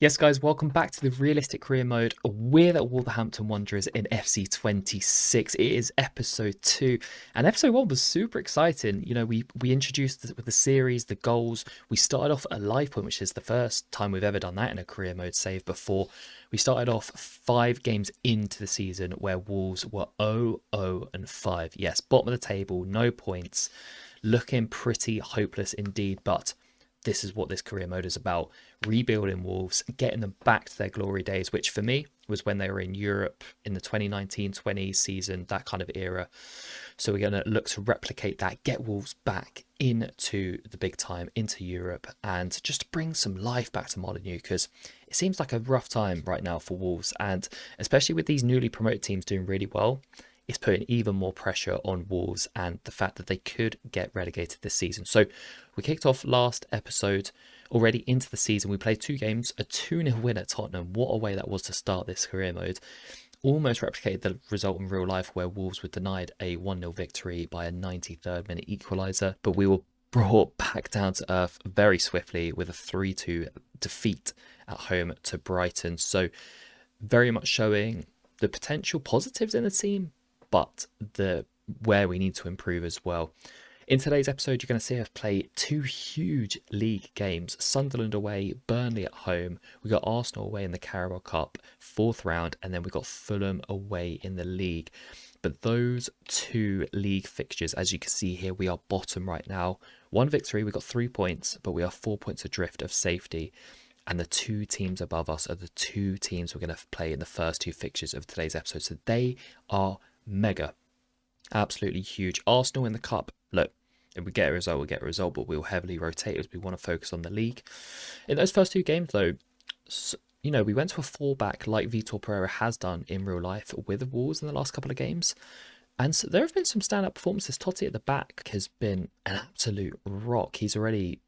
Yes, guys, welcome back to the realistic career mode. We're at Wolverhampton Wanderers in FC26. It is episode 2, and episode 1 was super exciting. You know, we introduced with the series, the goals. We started off at a live point, which is the first time we've ever done that in a career mode save before. We started off 5 games into the season where Wolves were 0-0-5. Yes, bottom of the table, no points, looking pretty hopeless indeed, but this is what this career mode is about: rebuilding Wolves, getting them back to their glory days, which for me was when they were in Europe in the 2019-20 season, that kind of era. So we're going to look to replicate that, get Wolves back into the big time, into Europe, and just bring some life back to Molineux, because it seems like a rough time right now for Wolves, and especially with these newly promoted teams doing really well, it's putting even more pressure on Wolves and the fact that they could get relegated this season. So we kicked off last episode already into the season. We played 2 games, a 2-0 win at Tottenham. What a way that was to start this career mode. Almost replicated the result in real life where Wolves were denied a 1-0 victory by a 93rd minute equaliser. But we were brought back down to earth very swiftly with a 3-2 defeat at home to Brighton. So very much showing the potential positives in the team, but where we need to improve as well. In today's episode, you're going to see us play 2 huge league games: Sunderland away, Burnley at home. We got Arsenal away in the Carabao Cup, 4th round, and then we got Fulham away in the league. But those 2 league fixtures, as you can see here, we are bottom right now. 1 victory, we got 3 points, but we are 4 points adrift of safety. And the 2 teams above us are the 2 teams we're going to play in the first 2 fixtures of today's episode. So they are mega, absolutely huge. Arsenal in the cup, look, if we get a result, we'll get a result, but we'll heavily rotate as we want to focus on the league. In those first 2 games, though, you know, we went to a 4-back like Vitor Pereira has done in real life with the Wolves in the last couple of games. And so there have been some standout performances. Totti at the back has been an absolute rock. He's already,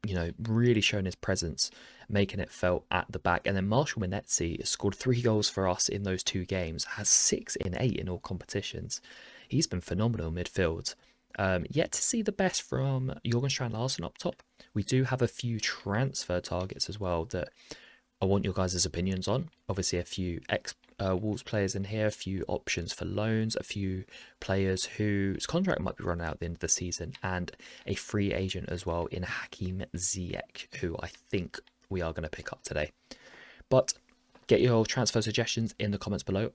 really shown his presence, making it felt at the back. And then Marshall Monetzi scored 3 goals for us in those 2 games, has 6 in 8 in all competitions. He's been phenomenal midfield. Yet to see the best from Jorgen Strand-Larsen up top. We do have a few transfer targets as well that I want your guys' opinions on. Obviously, a few Wolves players in here, a few options for loans, a few players whose contract might be run out at the end of the season, and a free agent as well in Hakim Ziyech, who I think we are going to pick up today. But get your transfer suggestions in the comments below.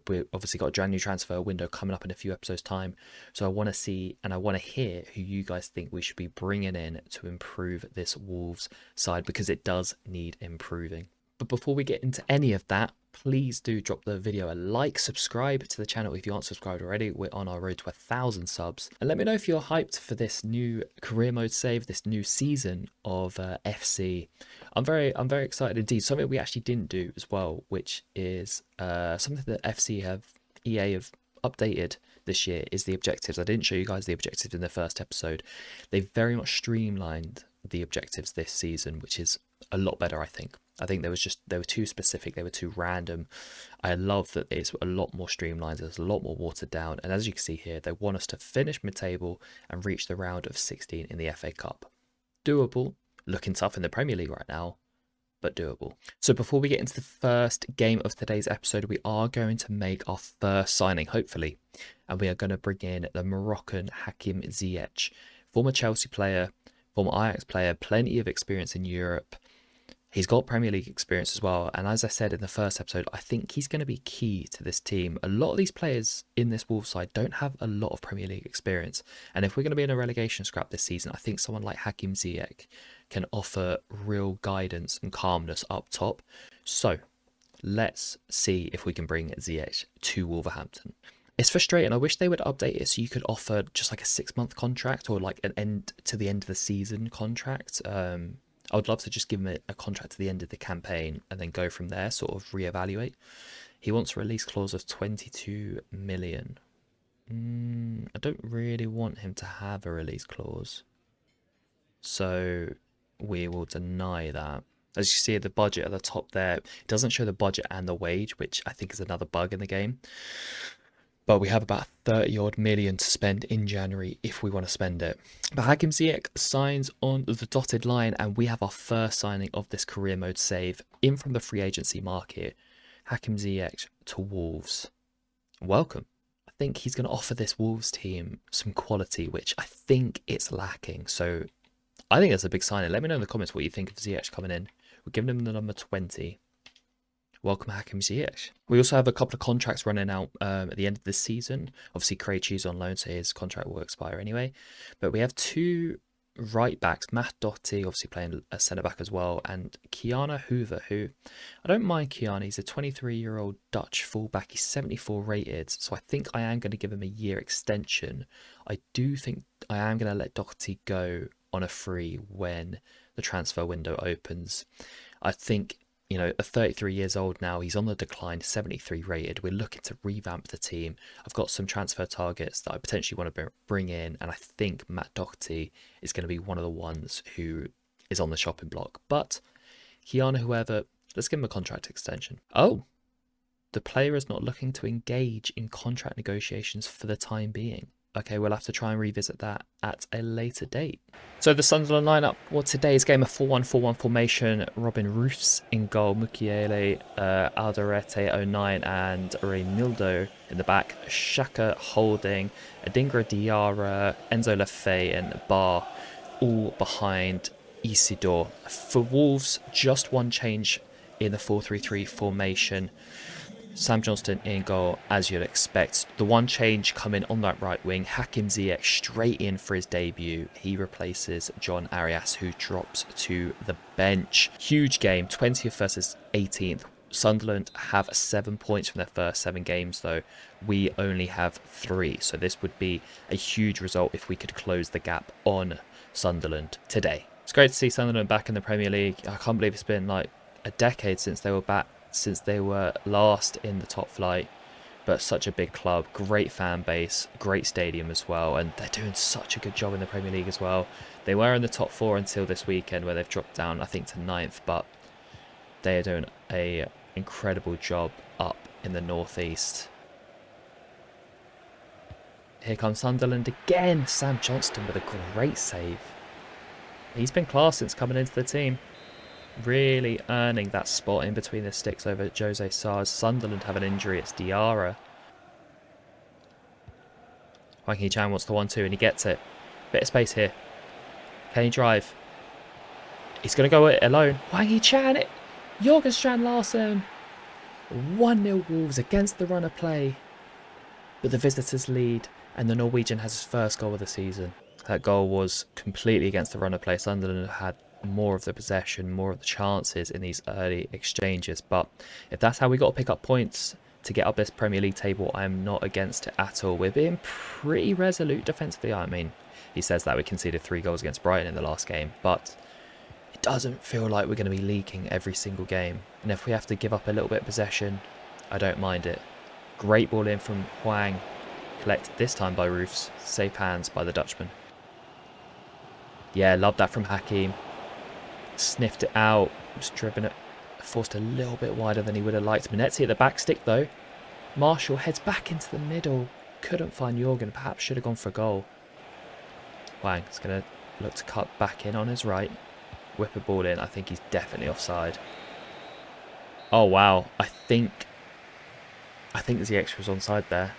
We've obviously got a January transfer window coming up in a few episodes' time. So I want to see and I want to hear who you guys think we should be bringing in to improve this Wolves side, because it does need improving. But before we get into any of that, please do drop the video a like, subscribe to the channel if you aren't subscribed already. We're on our road to 1,000 subs. And let me know if you're hyped for this new career mode save, this new season of FC. I'm very excited indeed. Something we actually didn't do as well, which is something that EA have updated this year, is the objectives. I didn't show you guys the objectives in the first episode. They've very much streamlined the objectives this season, which is a lot better, I think. I think they were too specific, they were too random. I love that it's a lot more streamlined, there's a lot more watered down, and as you can see here, they want us to finish mid-table and reach the round of 16 in the FA Cup. Doable, looking tough in the Premier League right now, but doable. So before we get into the first game of today's episode, we are going to make our first signing, hopefully, and we are going to bring in the Moroccan Hakim Ziyech, former Chelsea player, former Ajax player, plenty of experience in Europe. He's got Premier League experience as well, and as I said in the first episode, I think he's going to be key to this team. A lot of these players in this Wolves side don't have a lot of Premier League experience, and if we're going to be in a relegation scrap this season, I think someone like Hakim Ziyech can offer real guidance and calmness up top. So let's see if we can bring Ziyech to Wolverhampton. It's frustrating. I wish they would update it so you could offer just like a 6-month contract, or like an end to the end of the season contract. I would love to just give him a contract to the end of the campaign and then go from there, sort of reevaluate. He wants a release clause of 22 million. I don't really want him to have a release clause, so we will deny that. As you see, the budget at the top there, it doesn't show the budget and the wage, which I think is another bug in the game. but we have about 30 odd million to spend in January if we want to spend it. But Hakim Ziyech signs on the dotted line, and we have our first signing of this career mode save in from the free agency market. Hakim Ziyech to Wolves. Welcome. I think he's going to offer this Wolves team some quality, which I think it's lacking. So I think that's a big signing. Let me know in the comments what you think of Ziyech coming in. We're giving him the number 20. Welcome, Hakim Ziyech. We also have a couple of contracts running out at the end of this season. Obviously, Krejci's on loan, so his contract will expire anyway. But we have two right backs, Matt Doherty, obviously playing a centre back as well, and Kiana Hoover, who I don't mind Kiana. He's a 23-year-old Dutch fullback. He's 74 rated, so I think I am going to give him a year extension. I do think I am going to let Doherty go on a free when the transfer window opens. I think, you know, at 33 years old now, he's on the decline, 73 rated. We're looking to revamp the team. I've got some transfer targets that I potentially want to bring in, and I think Matt Doherty is going to be one of the ones who is on the shopping block. But Kiana, whoever, let's give him a contract extension. Oh, the player is not looking to engage in contract negotiations for the time being. Okay, we'll have to try and revisit that at a later date. So the Sunderland lineup for today's game, a 4-1-4-1 formation. Robin Roofs in goal, Mukiele, Alderete 09 and Reynildo in the back. Shaka Holding, Adingra Diarra, Enzo Lefay and Bar all behind Isidore. For Wolves, just one change in the 4-3-3 formation. Sam Johnston in goal, as you'd expect. The one change coming on that right wing, Hakim Ziyech straight in for his debut. He replaces John Arias, who drops to the bench. Huge game, 20th versus 18th. Sunderland have 7 points from their first 7 games, though. We only have 3, so this would be a huge result if we could close the gap on Sunderland today. It's great to see Sunderland back in the Premier League. I can't believe it's been like a decade since they were back, since they were last in the top flight. But such a big club, great fan base, great stadium as well, and they're doing such a good job in the Premier League as well. They were in the top 4 until this weekend, where they've dropped down, I think, to 9th, but they are doing a incredible job up in the northeast. Here comes Sunderland again. Sam Johnston with a great save. He's been class since coming into the team. Really earning that spot in between the sticks over Jose Sarr. Sunderland have an injury. It's Diarra. Hwang Hee-chan wants the 1-2 and he gets it. Bit of space here. Can he drive? He's going to go it alone. Hwang Hee-chan. Jorgen Strand Larsen. 1-0 Wolves against the run of play. But the visitors lead, and the Norwegian has his first goal of the season. That goal was completely against the run of play. Sunderland had more of the possession, more of the chances in these early exchanges. But if that's how we got to pick up points to get up this Premier League table, I am not against it at all. We're being pretty resolute defensively. I mean, he says that we conceded 3 goals against Brighton in the last game, but it doesn't feel like we're going to be leaking every single game. And if we have to give up a little bit of possession, I don't mind it. Great ball in from Hwang, collected this time by Roofs. Safe hands by the Dutchman. Yeah, love that from Hakim. Sniffed it out, just driven it, forced a little bit wider than he would have liked. Minetti at the back stick though. Marshall heads back into the middle. Couldn't find Jorgen, perhaps should have gone for a goal. Hwang is going to look to cut back in on his right. Whip a ball in. I think he's definitely offside. Oh wow, I think Ziyech was onside there.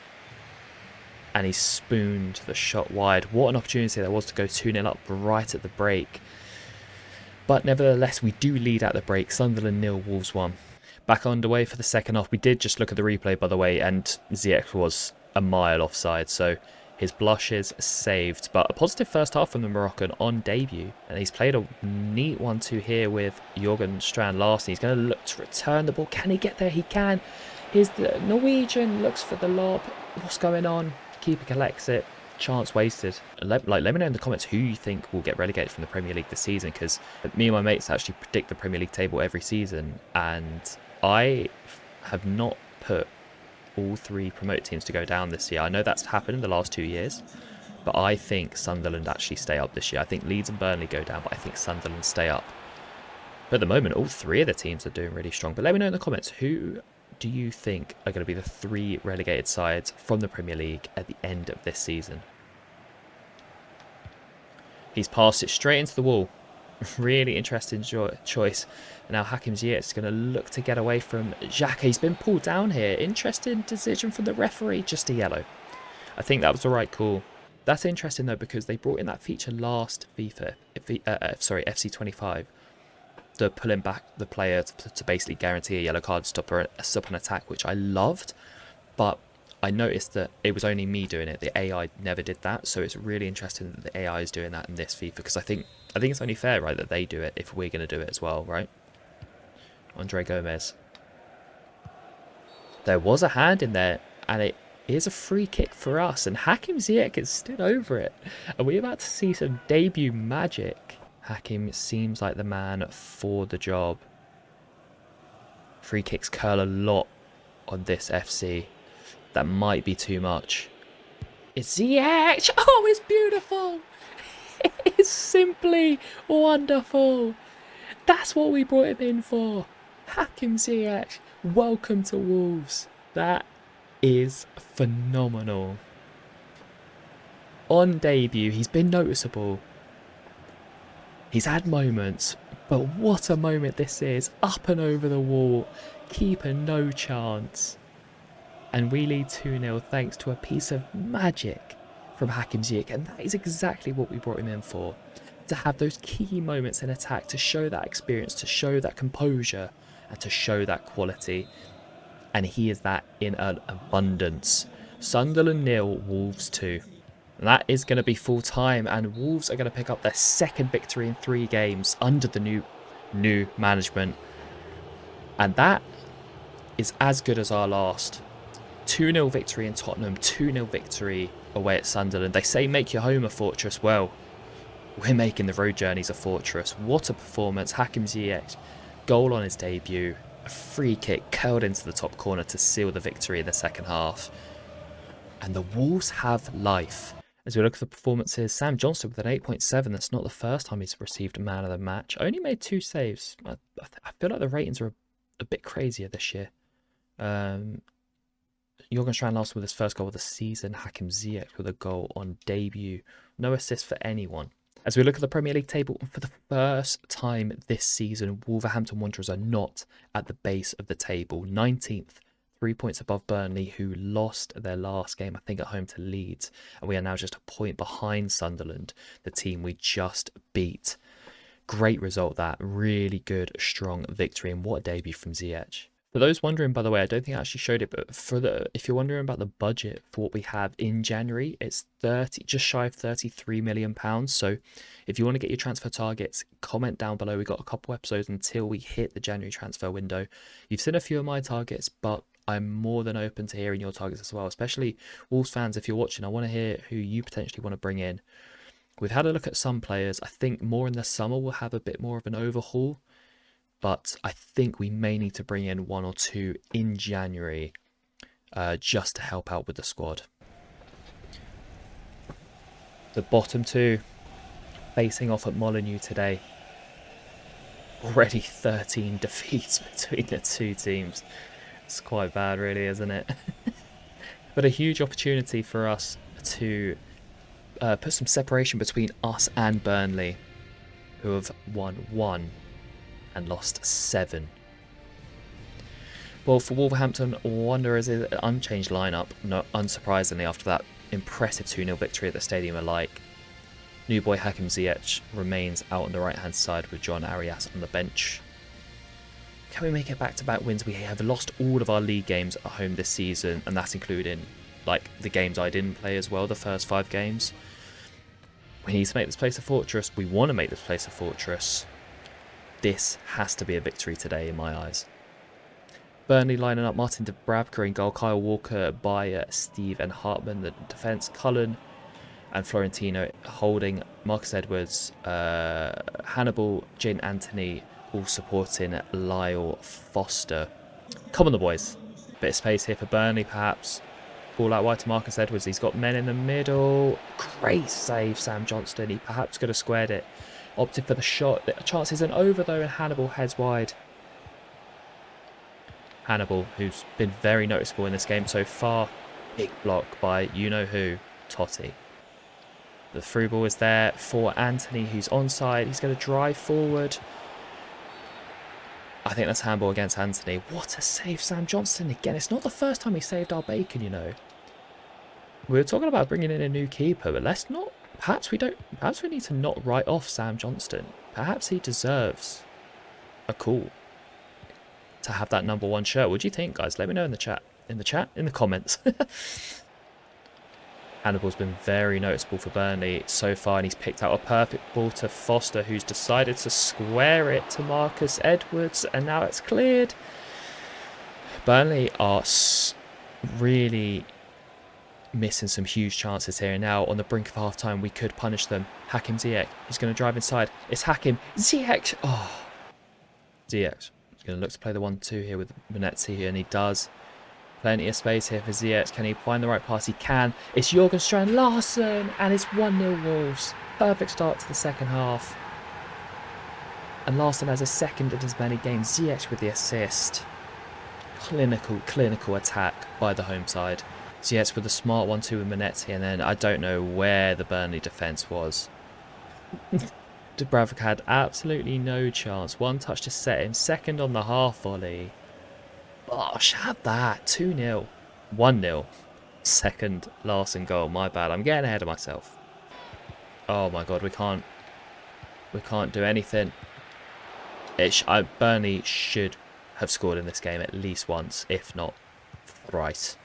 And he spooned the shot wide. What an opportunity there was to go 2-0 up right at the break. But nevertheless, we do lead at the break. Sunderland 0, Wolves 1. Back underway for the second half. We did just look at the replay, by the way, and Ziyech was a mile offside. So his blushes saved. But a positive first half from the Moroccan on debut. And he's played a neat 1-2 here with Jorgen Strand Larsen. He's going to look to return the ball. Can he get there? He can. Here's the Norwegian. Looks for the lob. What's going on? Keeper collects it. Chance wasted. Let me know in the comments who you think will get relegated from the Premier League this season, because me and my mates actually predict the Premier League table every season, and I have not put all 3 promoted teams to go down this year. I know that's happened in the last 2 years, but I think Sunderland actually stay up this year. I think Leeds and Burnley go down, but I think Sunderland stay up. But at the moment, all 3 of the teams are doing really strong. But let me know in the comments, who do you think are going to be the 3 relegated sides from the Premier League at the end of this season? He's passed it straight into the wall. Really interesting choice. Now Hakim Ziyech is going to look to get away from Xhaka. He's been pulled down here. Interesting decision from the referee. Just a yellow. I think that was the right call. That's interesting though, because they brought in that feature last FC25. The pulling back the player to basically guarantee a yellow card, stop an attack, which I loved. But I noticed that it was only me doing it. The AI never did that. So it's really interesting that the AI is doing that in this FIFA, because I think it's only fair, right, that they do it if we're going to do it as well, right? Andre Gomez. There was a hand in there, and it is a free kick for us. And Hakim Ziyech has stood over it. Are we about to see some debut magic? Hakim seems like the man for the job. Free kicks curl a lot on this FC. That might be too much. It's Ziyech! Oh, it's beautiful! It's simply wonderful. That's what we brought him in for. Hakim Ziyech, welcome to Wolves. That is phenomenal. On debut, he's been noticeable. He's had moments, but what a moment this is. Up and over the wall. Keeper no chance. And we lead 2-0 thanks to a piece of magic from Hakim Ziyech. And that is exactly what we brought him in for. To have those key moments in attack, to show that experience, to show that composure, and to show that quality. And he is that in an abundance. Sunderland 0, Wolves 2. And that is going to be full time. And Wolves are going to pick up their second victory in 3 games under the new management. And that is as good as our last. 2-0 victory in Tottenham, 2-0 victory away at Sunderland. They say make your home a fortress. Well, we're making the road journeys a fortress. What a performance. Hakim Ziyech, goal on his debut. A free kick curled into the top corner to seal the victory in the second half. And the Wolves have life. As we look at the performances, Sam Johnston with an 8.7. That's not the first time he's received a man of the match. Only made 2 saves. I feel like the ratings are a bit crazier this year. Jurgen Strand last with his first goal of the season. Hakim Ziyech with a goal on debut. No assist for anyone. As we look at the Premier League table, for the first time this season, Wolverhampton Wanderers are not at the base of the table. 19th, 3 points above Burnley, who lost their last game, I think, at home to Leeds. And we are now just a point behind Sunderland, the team we just beat. Great result, that. Really good, strong victory. And what a debut from Ziyech. For those wondering, by the way, I don't think I actually showed it, but if you're wondering about the budget for what we have in January, it's just shy of £33 million. So if you want to get your transfer targets, comment down below. We've got a couple episodes until we hit the January transfer window. You've seen a few of my targets, but I'm more than open to hearing your targets as well, especially Wolves fans. If you're watching, I want to hear who you potentially want to bring in. We've had a look at some players. I think more in the summer we'll have a bit more of an overhaul. But I think we may need to bring in 1 or 2 in January just to help out with the squad. The bottom 2 facing off at Molineux today. Already 13 defeats between the 2 teams. It's quite bad really, isn't it? But a huge opportunity for us to put some separation between us and Burnley, who have won 1 and lost 7. Well, for Wolverhampton Wanderers, an unchanged lineup, not unsurprisingly, after that impressive 2-0 victory at the Stadium alike. New boy Hakim Ziyech remains out on the right-hand side with John Arias on the bench. Can we make it back-to-back wins? We have lost all of our league games at home this season, and that's including like the games I didn't play as well, the first 5 games. We need to make this place a fortress. We want to make this place a fortress. This has to be a victory today in my eyes. Burnley lining up Martin Dubravka in goal, Kyle Walker, Bayer, Steve and Hartman. The defence, Cullen and Florentino holding, Marcus Edwards, Hannibal, Jane Anthony, all supporting Lyle Foster. Come on the boys. Bit of space here for Burnley perhaps. Ball out wide to Marcus Edwards. He's got men in the middle. Great save, Sam Johnston. He perhaps could have squared it. Opted for the shot. The chance isn't over though, and Hannibal heads wide. Hannibal, who's been very noticeable in this game so far. Big block by you-know-who, Totti. The through ball is there for Anthony, who's onside. He's going to drive forward. I think that's handball against Anthony. What a save, Sam Johnston. Again, it's not the first time he saved our bacon, you know. We were talking about bringing in a new keeper, but let's not... Perhaps we need to not write off Sam Johnston. Perhaps he deserves a call to have that number 1 shirt. What do you think, guys? Let me know in the chat. In the comments. Hannibal's been very noticeable for Burnley so far, and he's picked out a perfect ball to Foster, who's decided to square it to Marcus Edwards, and now it's cleared. Burnley are really missing some huge chances here. Now, on the brink of half-time, we could punish them. Hakim Ziyech, he's going to drive inside. It's Hakim. Ziyech! Oh. Ziyech. He's going to look to play the 1-2 here with Manetzi here, and he does. Plenty of space here for Ziyech. Can he find the right pass? He can. It's Jørgen Strand Larsen, and it's 1-0 Wolves. Perfect start to the second half. And Larsen has a second in as many games. Ziyech with the assist. Clinical attack by the home side. Ziyech with a smart 1-2 with Manetzi, and then I don't know where the Burnley defence was. Dubravka had absolutely no chance. One touch to set him. Second on the half volley. Gosh, had that. 2-0. 1-0. Second Larsen goal. My bad. I'm getting ahead of myself. Oh my god, we can't do anything. Burnley should have scored in this game at least once, if not thrice.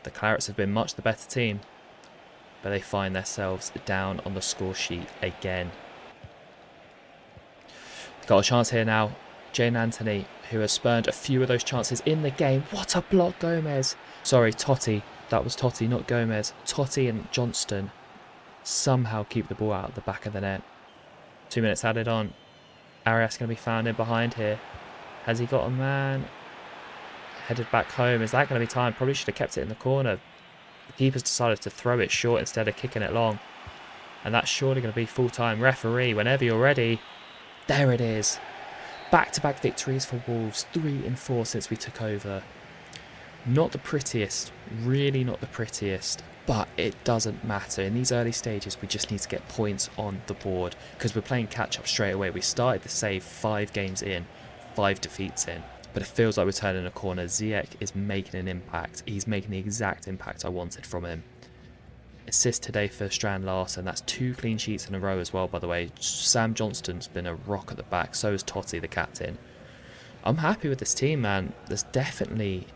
The Clarets have been much the better team, but they find themselves down on the score sheet again. Got a chance here now. Jane Anthony, who has spurned a few of those chances in the game. What a block, Gomez. Sorry, Totti. That was Totti, not Gomez. Totti and Johnston somehow keep the ball out of the back of the net. 2 minutes added on. Arias going to be found in behind here. Has he got a man? Headed back home. Is that going to be time? Probably should have kept it in the corner. The keeper's decided to throw it short instead of kicking it long. And that's surely going to be full-time. Referee, whenever you're ready. There it is. Back-to-back victories for Wolves. 3 and 4 since we took over. Not the prettiest. Really not the prettiest. But it doesn't matter. In these early stages, we just need to get points on the board. Because we're playing catch-up straight away. We started the save 5 games in. 5 defeats in. But it feels like we're turning a corner. Ziyech is making an impact. He's making the exact impact I wanted from him. Assist today for Strand Larsen. That's 2 clean sheets in a row as well, by the way. Sam Johnston's been a rock at the back. So is Totti, the captain. I'm happy with this team, man. There's definitely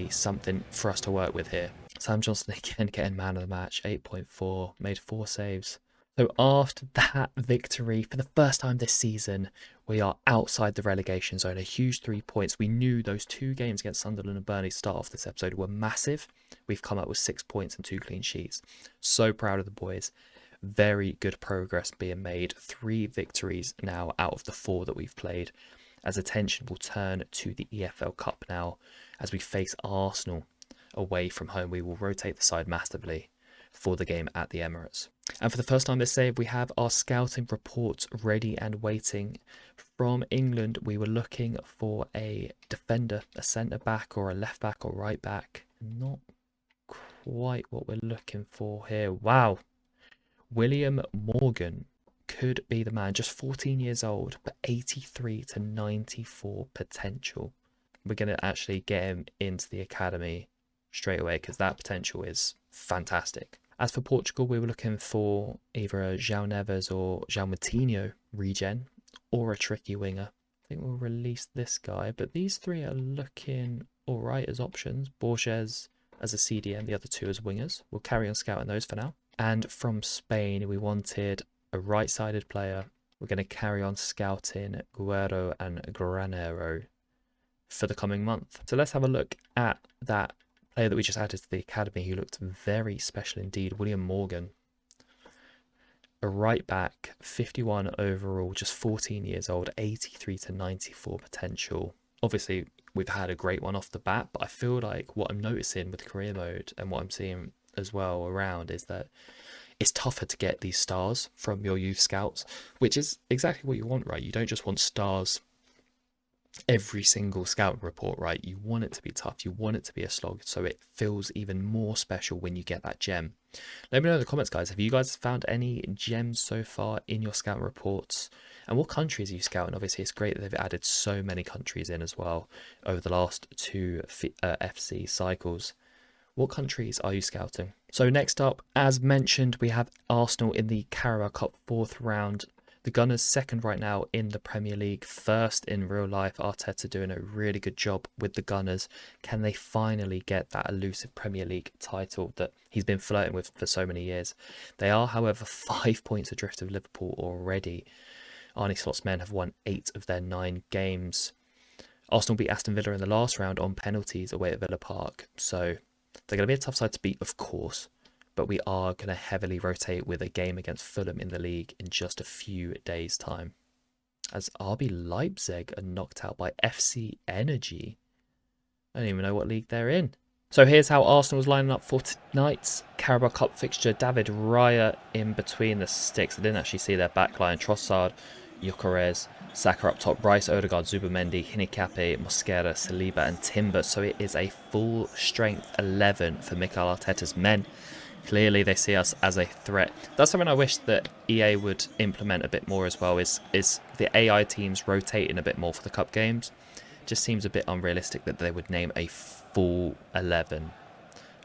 something for us to work with here. Sam Johnston again getting man of the match. 8.4. Made 4 saves. So after that victory, for the first time this season, we are outside the relegation zone. A huge 3 points. We knew those 2 games against Sunderland and Burnley to start off this episode were massive. We've come up with 6 points and 2 clean sheets. So proud of the boys. Very good progress being made. 3 victories now out of the 4 that we've played. As attention will turn to the EFL Cup now. As we face Arsenal away from home, we will rotate the side massively for the game at the Emirates. And for the first time this save, we have our scouting reports ready and waiting. From England, we were looking for a defender, a centre-back or a left-back or right-back. Not quite what we're looking for here. Wow. William Morgan could be the man. Just 14 years old, but 83 to 94 potential. We're going to actually get him into the academy straight away because that potential is fantastic. As for Portugal, we were looking for either a João Neves or João Moutinho regen or a tricky winger. I think we'll release this guy, but these 3 are looking all right as options. Borges as a CDM, the other 2 as wingers. We'll carry on scouting those for now. And from Spain, we wanted a right-sided player. We're going to carry on scouting Guerrero and Granero for the coming month. So let's have a look at that player that we just added to the academy who looked very special indeed. William Morgan. A right back, 51 overall, just 14 years old, 83 to 94 potential. Obviously, we've had a great one off the bat, but I feel like what I'm noticing with career mode and what I'm seeing as well around is that it's tougher to get these stars from your youth scouts, which is exactly what you want, right? You don't just want stars every single scouting report, right? You want it to be tough. You want it to be a slog. So it feels even more special when you get that gem. Let me know in the comments, guys. Have you guys found any gems so far in your scouting reports? And what countries are you scouting? Obviously, it's great that they've added so many countries in as well over the last two FC cycles. What countries are you scouting? So next up, as mentioned, we have Arsenal in the Carabao Cup 4th round. The Gunners second right now in the Premier League, first in real life. Arteta doing a really good job with the Gunners. Can they finally get that elusive Premier League title that he's been flirting with for so many years? They are, however, 5 points adrift of Liverpool already. Arne Slot's men have won 8 of their 9 games. Arsenal beat Aston Villa in the last round on penalties away at Villa Park. So they're going to be a tough side to beat, of course. But we are going to heavily rotate with a game against Fulham in the league in just a few days' time. As RB Leipzig are knocked out by FC Energy. I don't even know what league they're in. So here's how Arsenal's lining up for tonight's Carabao Cup fixture. David Raya in between the sticks. I didn't actually see their backline. Trossard, Gyökeres, Saka up top, Rice, Odegaard, Zubimendi, Hincapié, Mosquera, Saliba and Timber. So it is a full strength 11 for Mikel Arteta's men. Clearly they see us as a threat. That's something I wish that EA would implement a bit more as well, is the AI teams rotating a bit more for the cup games. Just seems a bit unrealistic that they would name a full 11.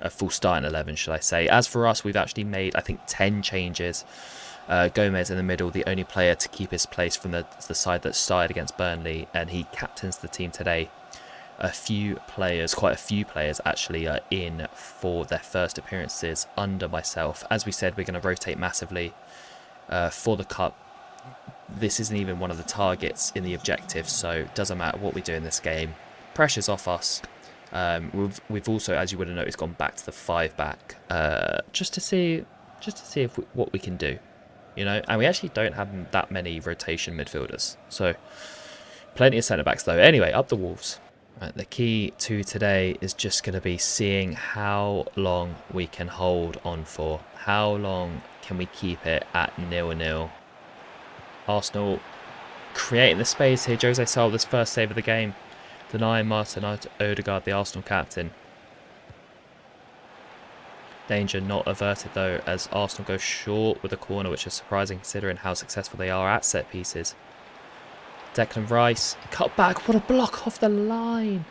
A full starting 11, should I say. As for us, we've actually made, I think, 10 changes. Gomez in the middle, the only player to keep his place from the side that started against Burnley, and he captains the team today. Quite a few players actually are in for their first appearances under myself. As we said, we're going to rotate massively for the cup. This isn't even one of the targets in the objective, so it doesn't matter what we do in this game. Pressure's off us. We've also, as you would have noticed, gone back to the 5-back just to see what we can do, you know. And we actually don't have that many rotation midfielders, so plenty of centre backs though. Anyway, up the Wolves. Right, the key to today is just going to be seeing how long we can hold on for. How long can we keep it at 0-0? Arsenal creating the space here. Jose Sá, this first save of the game, denying Martin Odegaard, the Arsenal captain. Danger not averted though, as Arsenal go short with a corner, which is surprising considering how successful they are at set pieces. Declan Rice, cut back, what a block off the line.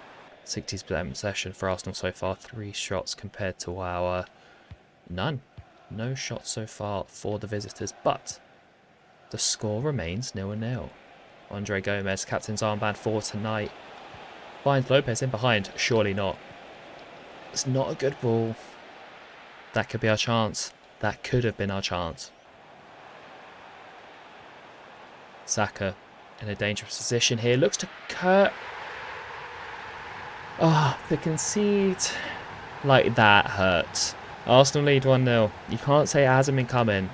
60% possession for Arsenal so far, 3 shots compared to our none. No shots so far for the visitors, but the score remains 0-0. Andre Gomez, captain's armband for tonight. Finds Lopez in behind, surely not. It's not a good ball. That could be our chance. That could have been our chance. Saka in a dangerous position here. Looks to Kurt. Oh, the concede like that hurts. Arsenal lead 1-0. You can't say it hasn't been coming.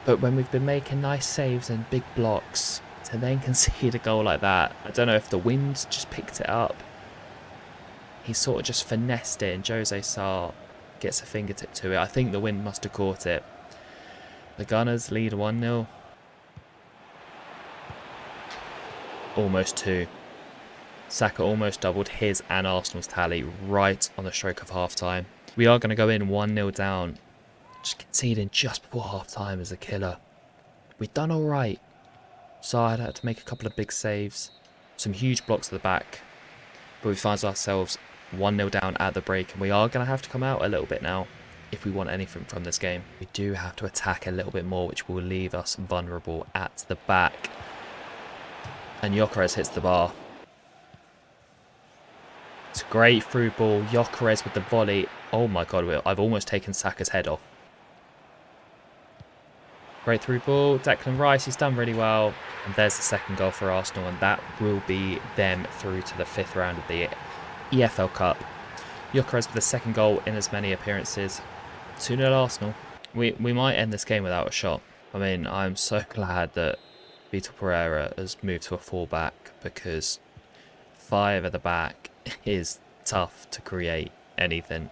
But when we've been making nice saves and big blocks, to then concede a goal like that, I don't know if the wind just picked it up. He sort of just finessed it, and Jose Sá gets a fingertip to it. I think the wind must have caught it. The Gunners lead 1-0. Almost 2. Saka almost doubled his and Arsenal's tally right on the stroke of half-time. We are going to go in 1-0 down. Just conceding just before half-time is a killer. We've done alright. Sá had to make a couple of big saves. Some huge blocks at the back. But we find ourselves 1-0 down at the break. And we are going to have to come out a little bit now if we want anything from this game. We do have to attack a little bit more, which will leave us vulnerable at the back. And Gyökeres hits the bar. It's a great through ball. Gyökeres with the volley. Oh my god, I've almost taken Saka's head off. Great through ball. Declan Rice, he's done really well. And there's the second goal for Arsenal. And that will be them through to the 5th round of the EFL Cup. Gyökeres with the second goal in as many appearances. 2-0 Arsenal. We might end this game without a shot. I mean, I'm so glad that Vitor Pereira has moved to a 4-back, because 5 at the back is tough to create anything.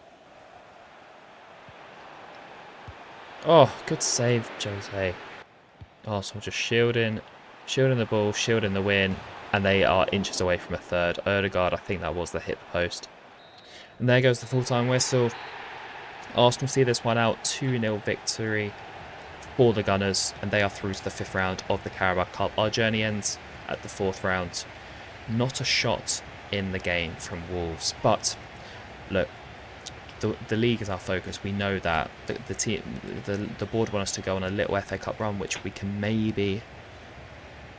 Oh, good save, Jose. Arsenal just shielding the ball, shielding the win. And they are inches away from a third. Odegaard, I think that was the hit the post. And there goes the full-time whistle. Arsenal see this one out. 2-0 victory for the Gunners. And they are through to the 5th round of the Carabao Cup. Our journey ends at the 4th round. Not a shot in the game from Wolves. But, look, the league is our focus. We know that. The board want us to go on a little FA Cup run, which we can maybe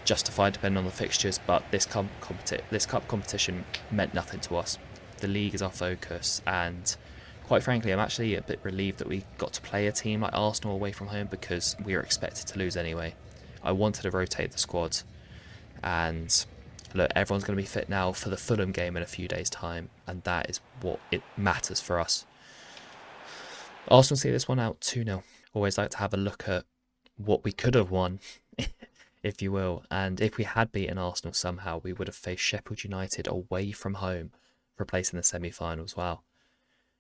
justify depending on the fixtures, but this cup competition meant nothing to us. The league is our focus, and quite frankly I'm actually a bit relieved that we got to play a team like Arsenal away from home, because we were expected to lose anyway. I wanted to rotate the squad, and look, everyone's going to be fit now for the Fulham game in a few days time, and that is what it matters for us. Arsenal see this one out 2-0. Always like to have a look at what we could have won if you will. And if we had beaten Arsenal somehow, we would have faced Sheffield United away from home for a place in the semi-finals. Wow.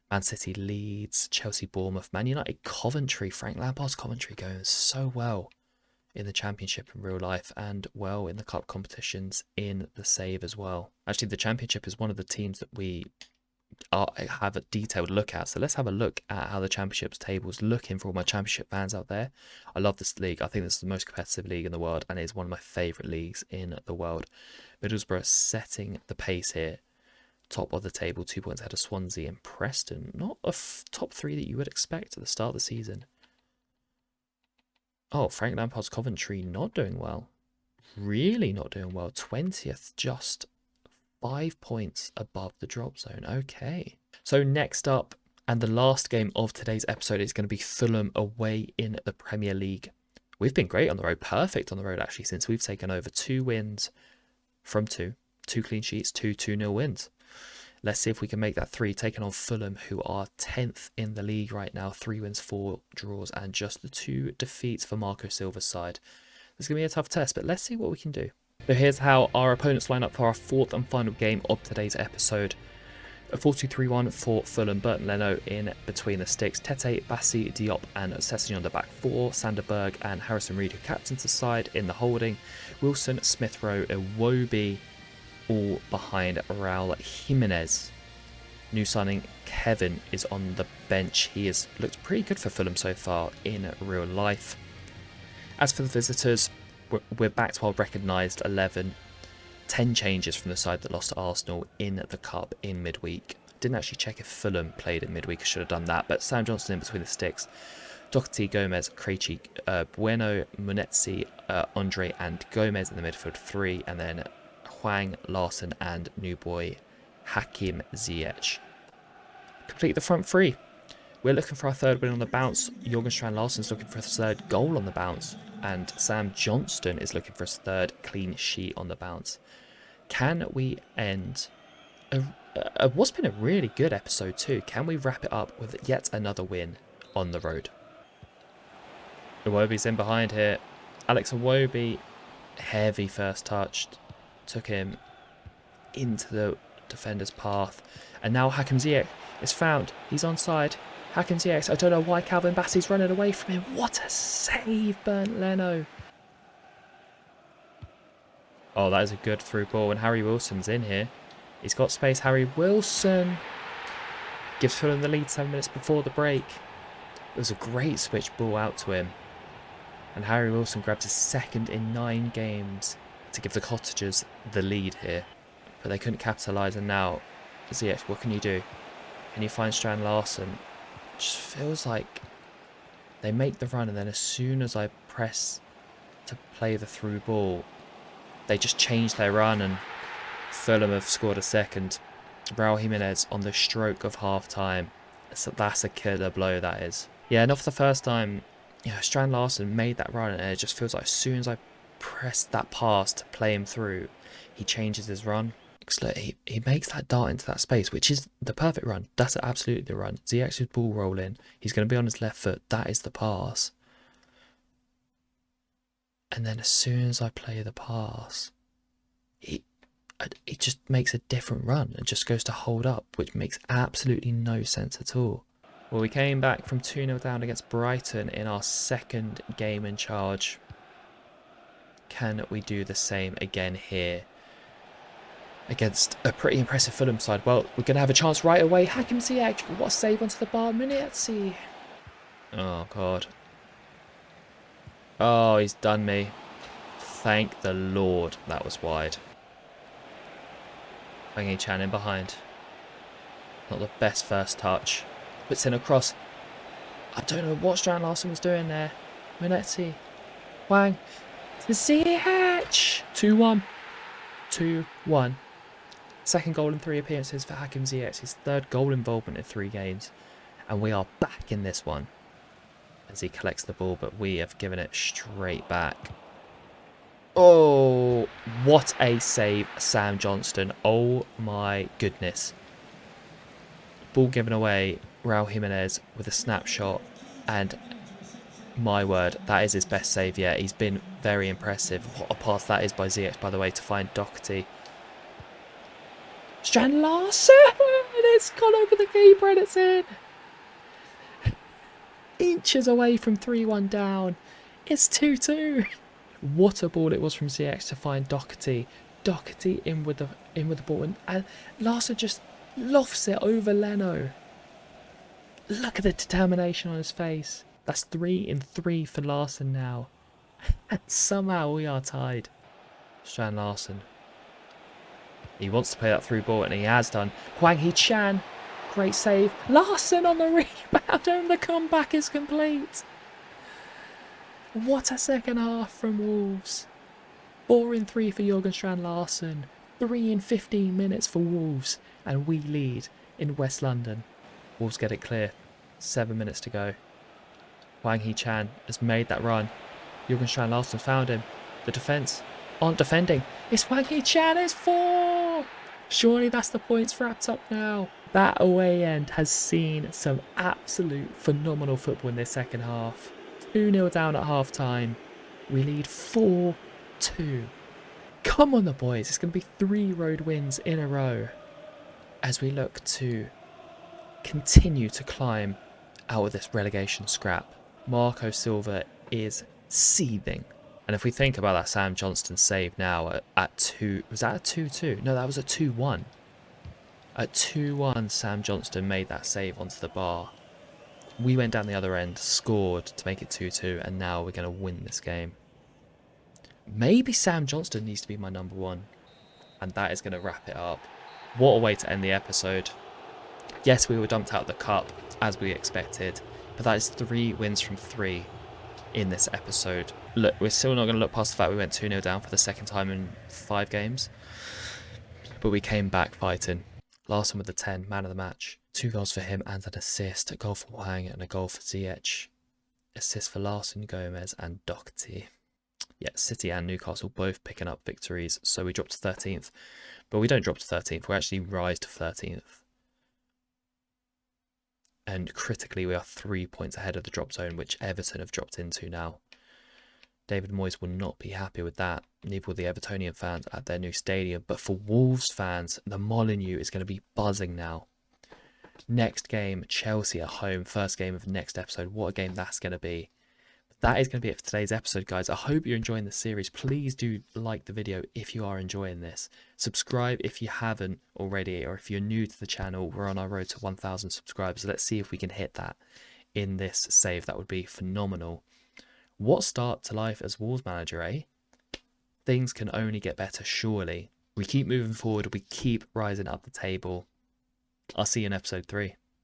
Man City, Leeds, Chelsea, Bournemouth, Man United, Coventry. Frank Lampard's Coventry going so well in the Championship in real life, and well in the cup competitions in the save as well. Actually, the Championship is one of the teams that we have a detailed look at, so let's have a look at how the Championship's table's looking for all my Championship fans out there. I love this league. I think this is the most competitive league in the world, and it is one of my favourite leagues in the world. Middlesbrough setting the pace here, top of the table, 2 points ahead of Swansea and Preston. Not a top 3 that you would expect at the start of the season. Oh, Frank Lampard's Coventry not doing well, really not doing well. 20th, just 5 points above the drop zone. Okay. So next up, and the last game of today's episode, is going to be Fulham away in the Premier League. We've been great on the road, perfect on the road actually, since we've taken over 2 wins from 2 clean sheets, 2-0 wins. Let's see if we can make that 3, taking on Fulham, who are 10th in the league right now. 3 wins, 4 draws, and just the 2 defeats for Marco Silva's side. It's going to be a tough test, but let's see what we can do. So here's how our opponents line up for our 4th and final game of today's episode. A 4-2-3-1 for Fulham. Burton Leno in between the sticks. Tete, Bassi, Diop and Sessegnon on the back 4. Sanderberg and Harrison Reed, who captains the side, in the holding. Wilson, Smith Rowe, Iwobi all behind Raul Jimenez. New signing Kevin is on the bench. He has looked pretty good for Fulham so far in real life. As for the visitors, we're back to our recognised 11. 10 changes from the side that lost to Arsenal in the Cup in midweek. Didn't actually check if Fulham played in midweek. I should have done that. But Sam Johnson in between the sticks. Doherty, Gomez, Krejci, Bueno, Munetsi, Andre and Gomez in the midfield 3. And then Hwang, Larson and new boy Hakim Ziyech. Complete the front 3. We're looking for our 3rd win on the bounce. Jorgen Strand-Larsen's looking for a 3rd goal on the bounce. And Sam Johnston is looking for his 3rd clean sheet on the bounce. Can we end what's been a really good episode too? Can we wrap it up with yet another win on the road? Iwobi's in behind here. Alex Iwobi, heavy first touch. Took him into the defender's path. And now Hakim Ziyech is found. He's onside. Hakim Ziyech, I don't know why Calvin Bassey's running away from him. What a save, Bernd Leno. Oh, that is a good through ball. And Harry Wilson's in here. He's got space. Harry Wilson gives Fulham the lead 7 minutes before the break. It was a great switch ball out to him. And Harry Wilson grabs his 2nd in 9 games to give the Cottagers the lead here. But they couldn't capitalise. And now, Ziyech, what can you do? Can you find Strand-Larsen? Just feels like they make the run, and then as soon as I press to play the through ball, they just change their run, and Fulham have scored a 2nd. Raul Jimenez on the stroke of half time. So that's a killer blow, that is. Yeah, and off the first time, Strand-Larsen made that run, and it just feels like as soon as I press that pass to play him through, he changes his run. Look, he makes that dart into that space, which is the perfect run. That's absolutely the run. Ziyech's ball rolling. He's going to be on his left foot. That is the pass. And then as soon as I play the pass, he just makes a different run and just goes to hold up, which makes absolutely no sense at all. Well, we came back from 2-0 down against Brighton in our 2nd game in charge. Can we do the same again here? against a pretty impressive Fulham side. Well, we're going to have a chance right away. Hakim Ziyech, what a save onto the bar. Munetsi. Oh, God. Oh, he's done me. Thank the Lord that was wide. Wangi Chan in behind. Not the best first touch. Puts in a cross. I don't know what Strand Larsen was doing there. Munetsi. Wang. To Ziyech. 2-1. 2-1. Second goal in 3 appearances for Hakim Ziyech. His third goal involvement in 3 games. And we are back in this one. As he collects the ball, but we have given it straight back. Oh, what a save, Sam Johnston. Oh my goodness. Ball given away, Raul Jimenez with a snapshot. And my word, that is his best save yet. He's been very impressive. What a pass that is by Ziyech, by the way, to find Doherty. Strand Larsen! It's gone over the keeper and it's in. Inches away from 3-1 down. It's 2-2. What a ball it was from Ziyech to find Doherty. Doherty in with the ball, and Larsen just lofts it over Leno. Look at the determination on his face. That's 3 in 3 for Larsen now. And somehow we are tied. Strand Larsen. He wants to play that through ball, and he has done. Hwang Hee-chan. Great save. Larsen on the rebound, and the comeback is complete. What a second half from Wolves. 4 in 3 for Jurgen Strand Larsen. 3 in 15 minutes for Wolves. And we lead in West London. Wolves get it clear. 7 minutes to go. Hwang Hee-chan has made that run. Jurgen Strand Larsen found him. The defence aren't defending. It's Hwang Hee-chan. It's 4. Surely that's the points wrapped up now. That away end has seen some absolute phenomenal football in this second half. 2-0 down at half time. We lead 4-2. Come on the boys. It's going to be 3 road wins in a row as we look to continue to climb out of this relegation scrap. Marco Silva is seething. And if we think about that Sam Johnston save now at 2... Was that a 2-2? No, that was a 2-1. At 2-1, Sam Johnston made that save onto the bar. We went down the other end, scored to make it 2-2, and now we're going to win this game. Maybe Sam Johnston needs to be my number 1. And that is going to wrap it up. What a way to end the episode. Yes, we were dumped out of the cup, as we expected. But that is 3 wins from 3 in this episode. Look, we're still not going to look past the fact we went 2-0 down for the second time in 5 games. But we came back fighting. Larsen with the 10, man of the match. 2 goals for him and an assist. A goal for Hwang and a goal for Ziyech. Assist for Larsen, Gomez and Doherty. Yeah, City and Newcastle both picking up victories. So we dropped to 13th. But we don't drop to 13th. We actually rise to 13th. And critically, we are 3 points ahead of the drop zone, which Everton have dropped into now. David Moyes will not be happy with that. Neither will the Evertonian fans at their new stadium. But for Wolves fans, the Molineux is going to be buzzing now. Next game, Chelsea at home. First game of the next episode. What a game that's going to be. That is going to be it for today's episode, guys. I hope you're enjoying the series. Please do like the video if you are enjoying this. Subscribe if you haven't already, or if you're new to the channel. We're on our road to 1,000 subscribers. Let's see if we can hit that in this save. That would be phenomenal. What start to life as Wolves manager, eh? Things can only get better, surely. We keep moving forward. We keep rising up the table. I'll see you in episode 3.